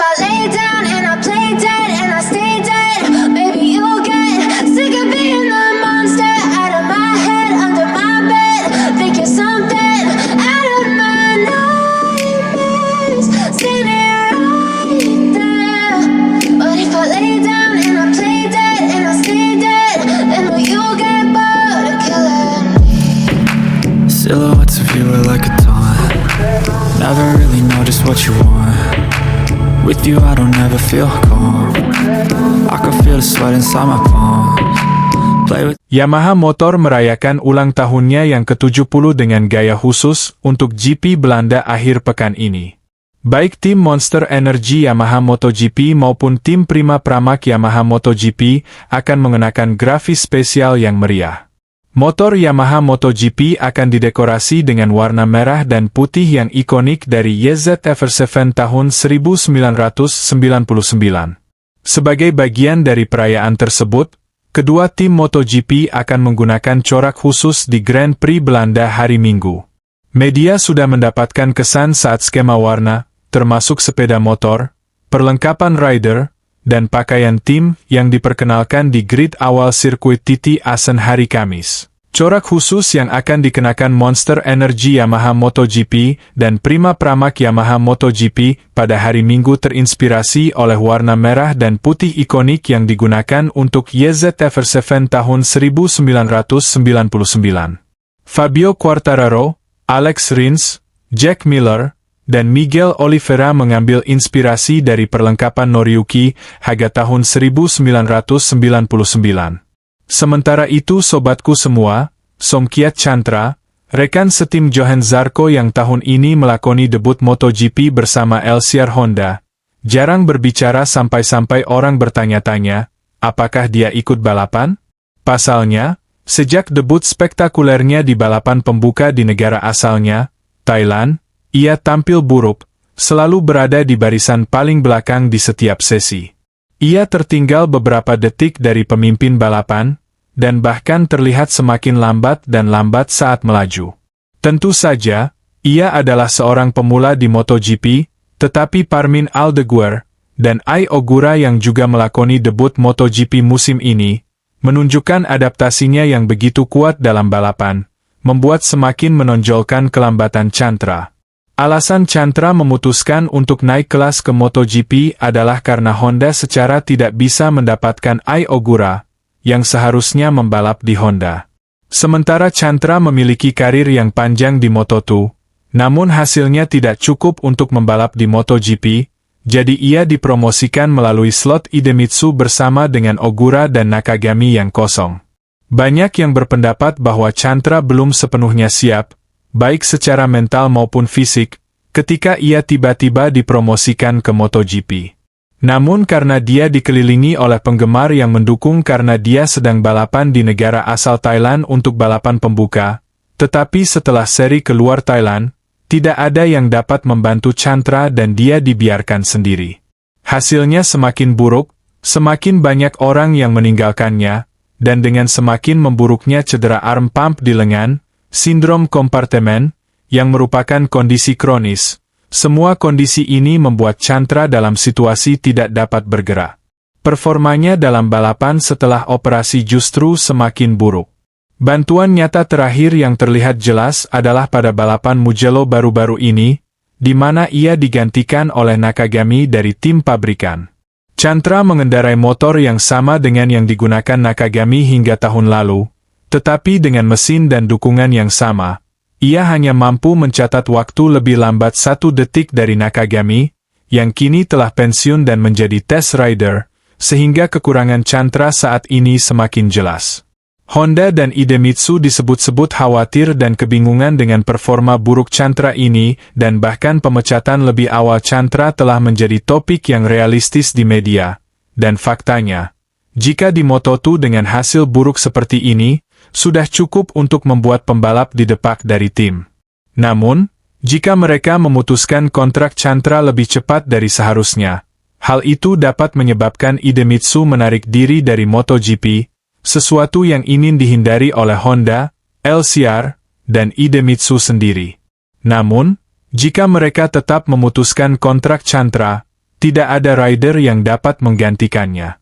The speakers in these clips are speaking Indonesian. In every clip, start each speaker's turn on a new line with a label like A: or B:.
A: I lay down and I play dead and I stay dead, maybe you'll get sick of being the monster out of my head, under my bed, think you're something out of my nightmares, seen it right there. But if I lay down and I play dead and I stay dead, then will you get bored of killing me?
B: Silhouettes of you are like a taunt. Never really know just what you want. With you I don't ever feel calm. I can feel the sweat inside my palms. Play with
C: Yamaha Motor merayakan ulang tahunnya yang ke-70 dengan gaya khusus untuk GP Belanda akhir pekan ini. Baik tim Monster Energy Yamaha MotoGP maupun tim Prima Pramac Yamaha MotoGP akan mengenakan grafis spesial yang meriah. Motor Yamaha MotoGP akan didekorasi dengan warna merah dan putih yang ikonik dari YZF-R7 tahun 1999. Sebagai bagian dari perayaan tersebut, kedua tim MotoGP akan menggunakan corak khusus di Grand Prix Belanda hari Minggu. Media sudah mendapatkan kesan saat skema warna, termasuk sepeda motor, perlengkapan rider, dan pakaian tim yang diperkenalkan di grid awal sirkuit Titi Asen hari Kamis. Corak khusus yang akan dikenakan Monster Energy Yamaha MotoGP dan Prima Pramac Yamaha MotoGP pada hari Minggu terinspirasi oleh warna merah dan putih ikonik yang digunakan untuk YZF-R7 tahun 1999. Fabio Quartararo, Alex Rins, Jack Miller, dan Miguel Oliveira mengambil inspirasi dari perlengkapan Noriyuki Haga tahun 1999. Sementara itu sobatku semua, Songkiat Chantra, rekan setim Johan Zarco yang tahun ini melakoni debut MotoGP bersama LCR Honda, jarang berbicara sampai-sampai orang bertanya-tanya, apakah dia ikut balapan? Pasalnya, sejak debut spektakulernya di balapan pembuka di negara asalnya, Thailand, ia tampil buruk, selalu berada di barisan paling belakang di setiap sesi. Ia tertinggal beberapa detik dari pemimpin balapan, dan bahkan terlihat semakin lambat dan lambat saat melaju. Tentu saja, ia adalah seorang pemula di MotoGP, tetapi Parmin Aldeguer dan Ai Ogura yang juga melakoni debut MotoGP musim ini, menunjukkan adaptasinya yang begitu kuat dalam balapan, membuat semakin menonjolkan kelambatan Chantra. Alasan Chantra memutuskan untuk naik kelas ke MotoGP adalah karena Honda secara tidak bisa mendapatkan Ai Ogura, yang seharusnya membalap di Honda. Sementara Chantra memiliki karir yang panjang di Moto2, namun hasilnya tidak cukup untuk membalap di MotoGP, jadi ia dipromosikan melalui slot Idemitsu bersama dengan Ogura dan Nakagami yang kosong. Banyak yang berpendapat bahwa Chantra belum sepenuhnya siap, baik secara mental maupun fisik, ketika ia tiba-tiba dipromosikan ke MotoGP. Namun karena dia dikelilingi oleh penggemar yang mendukung karena dia sedang balapan di negara asal Thailand untuk balapan pembuka, tetapi setelah seri keluar Thailand, tidak ada yang dapat membantu Chantra dan dia dibiarkan sendiri. Hasilnya semakin buruk, semakin banyak orang yang meninggalkannya, dan dengan semakin memburuknya cedera arm pump di lengan, sindrom kompartemen, yang merupakan kondisi kronis. Semua kondisi ini membuat Chantra dalam situasi tidak dapat bergerak. Performanya dalam balapan setelah operasi justru semakin buruk. Bantuan nyata terakhir yang terlihat jelas adalah pada balapan Mugello baru-baru ini, di mana ia digantikan oleh Nakagami dari tim pabrikan. Chantra mengendarai motor yang sama dengan yang digunakan Nakagami hingga tahun lalu, tetapi dengan mesin dan dukungan yang sama, ia hanya mampu mencatat waktu lebih lambat 1 detik dari Nakagami, yang kini telah pensiun dan menjadi test rider, sehingga kekurangan Chantra saat ini semakin jelas. Honda dan Idemitsu disebut-sebut khawatir dan kebingungan dengan performa buruk Chantra ini, dan bahkan pemecatan lebih awal Chantra telah menjadi topik yang realistis di media. Dan faktanya, jika di Moto2 dengan hasil buruk seperti ini, sudah cukup untuk membuat pembalap didepak dari tim. Namun, jika mereka memutuskan kontrak Chantra lebih cepat dari seharusnya, hal itu dapat menyebabkan Idemitsu menarik diri dari MotoGP, sesuatu yang ingin dihindari oleh Honda, LCR, dan Idemitsu sendiri. Namun, jika mereka tetap memutuskan kontrak Chantra, tidak ada rider yang dapat menggantikannya.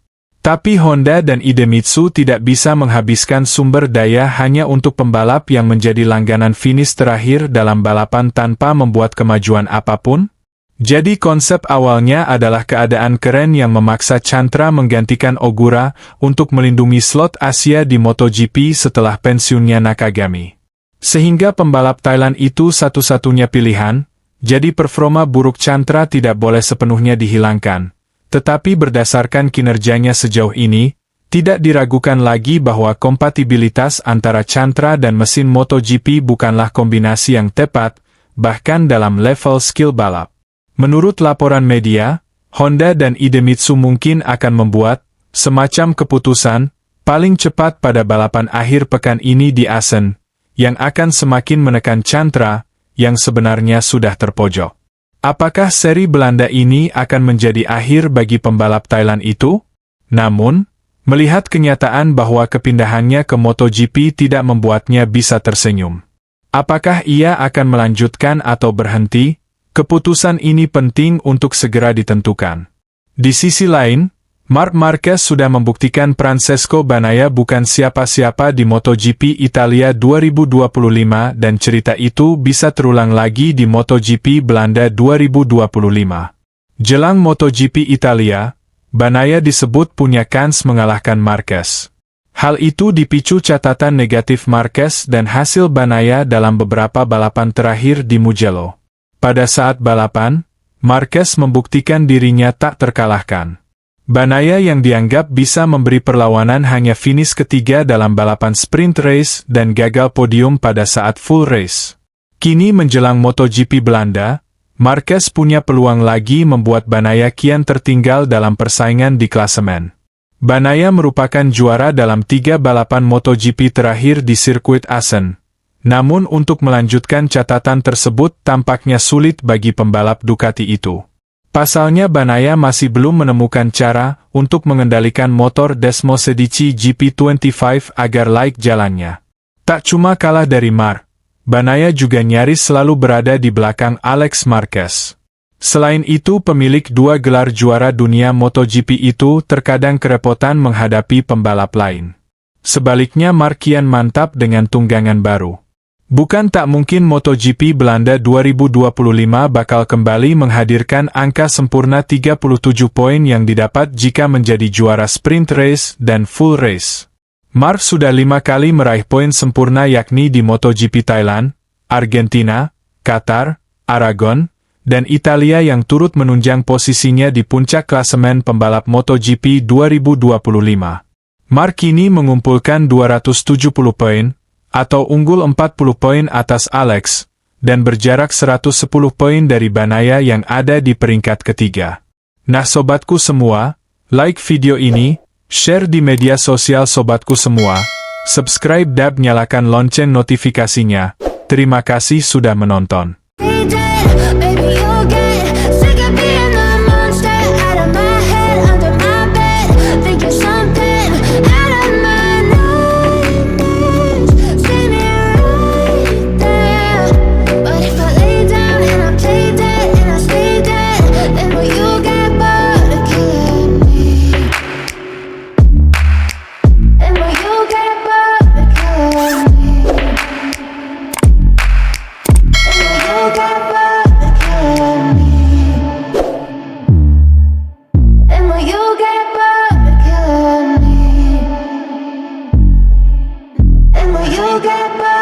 C: Tapi Honda dan Idemitsu tidak bisa menghabiskan sumber daya hanya untuk pembalap yang menjadi langganan finish terakhir dalam balapan tanpa membuat kemajuan apapun. Jadi konsep awalnya adalah keadaan keren yang memaksa Chantra menggantikan Ogura untuk melindungi slot Asia di MotoGP setelah pensiunnya Nakagami. Sehingga pembalap Thailand itu satu-satunya pilihan, jadi performa buruk Chantra tidak boleh sepenuhnya dihilangkan. Tetapi berdasarkan kinerjanya sejauh ini, tidak diragukan lagi bahwa kompatibilitas antara Chantra dan mesin MotoGP bukanlah kombinasi yang tepat, bahkan dalam level skill balap. Menurut laporan media, Honda dan Idemitsu mungkin akan membuat semacam keputusan paling cepat pada balapan akhir pekan ini di Assen, yang akan semakin menekan Chantra, yang sebenarnya sudah terpojok. Apakah seri Belanda ini akan menjadi akhir bagi pembalap Thailand itu? Namun, melihat kenyataan bahwa kepindahannya ke MotoGP tidak membuatnya bisa tersenyum. Apakah ia akan melanjutkan atau berhenti? Keputusan ini penting untuk segera ditentukan. Di sisi lain, Marc Marquez sudah membuktikan Francesco Bagnaia bukan siapa-siapa di MotoGP Italia 2025 dan cerita itu bisa terulang lagi di MotoGP Belanda 2025. Jelang MotoGP Italia, Bagnaia disebut punya kans mengalahkan Marquez. Hal itu dipicu catatan negatif Marquez dan hasil Bagnaia dalam beberapa balapan terakhir di Mugello. Pada saat balapan, Marquez membuktikan dirinya tak terkalahkan. Bagnaia yang dianggap bisa memberi perlawanan hanya finish ketiga dalam balapan sprint race dan gagal podium pada saat full race. Kini menjelang MotoGP Belanda, Marquez punya peluang lagi membuat Bagnaia kian tertinggal dalam persaingan di klasemen. Bagnaia merupakan juara dalam 3 balapan MotoGP terakhir di sirkuit Assen. Namun untuk melanjutkan catatan tersebut tampaknya sulit bagi pembalap Ducati itu. Pasalnya Bagnaia masih belum menemukan cara untuk mengendalikan motor Desmosedici GP25 agar laik jalannya. Tak cuma kalah dari Marc, Bagnaia juga nyaris selalu berada di belakang Alex Marquez. Selain itu pemilik 2 gelar juara dunia MotoGP itu terkadang kerepotan menghadapi pembalap lain. Sebaliknya Marc kian mantap dengan tunggangan baru. Bukan tak mungkin MotoGP Belanda 2025 bakal kembali menghadirkan angka sempurna 37 poin yang didapat jika menjadi juara sprint race dan full race. Marc sudah 5 kali meraih poin sempurna yakni di MotoGP Thailand, Argentina, Qatar, Aragon, dan Italia yang turut menunjang posisinya di puncak klasemen pembalap MotoGP 2025. Marc kini mengumpulkan 270 poin, atau unggul 40 poin atas Alex, dan berjarak 110 poin dari Bagnaia yang ada di peringkat ketiga. Nah sobatku semua, like video ini, share di media sosial sobatku semua, subscribe dan nyalakan lonceng notifikasinya. Terima kasih sudah menonton.
A: You get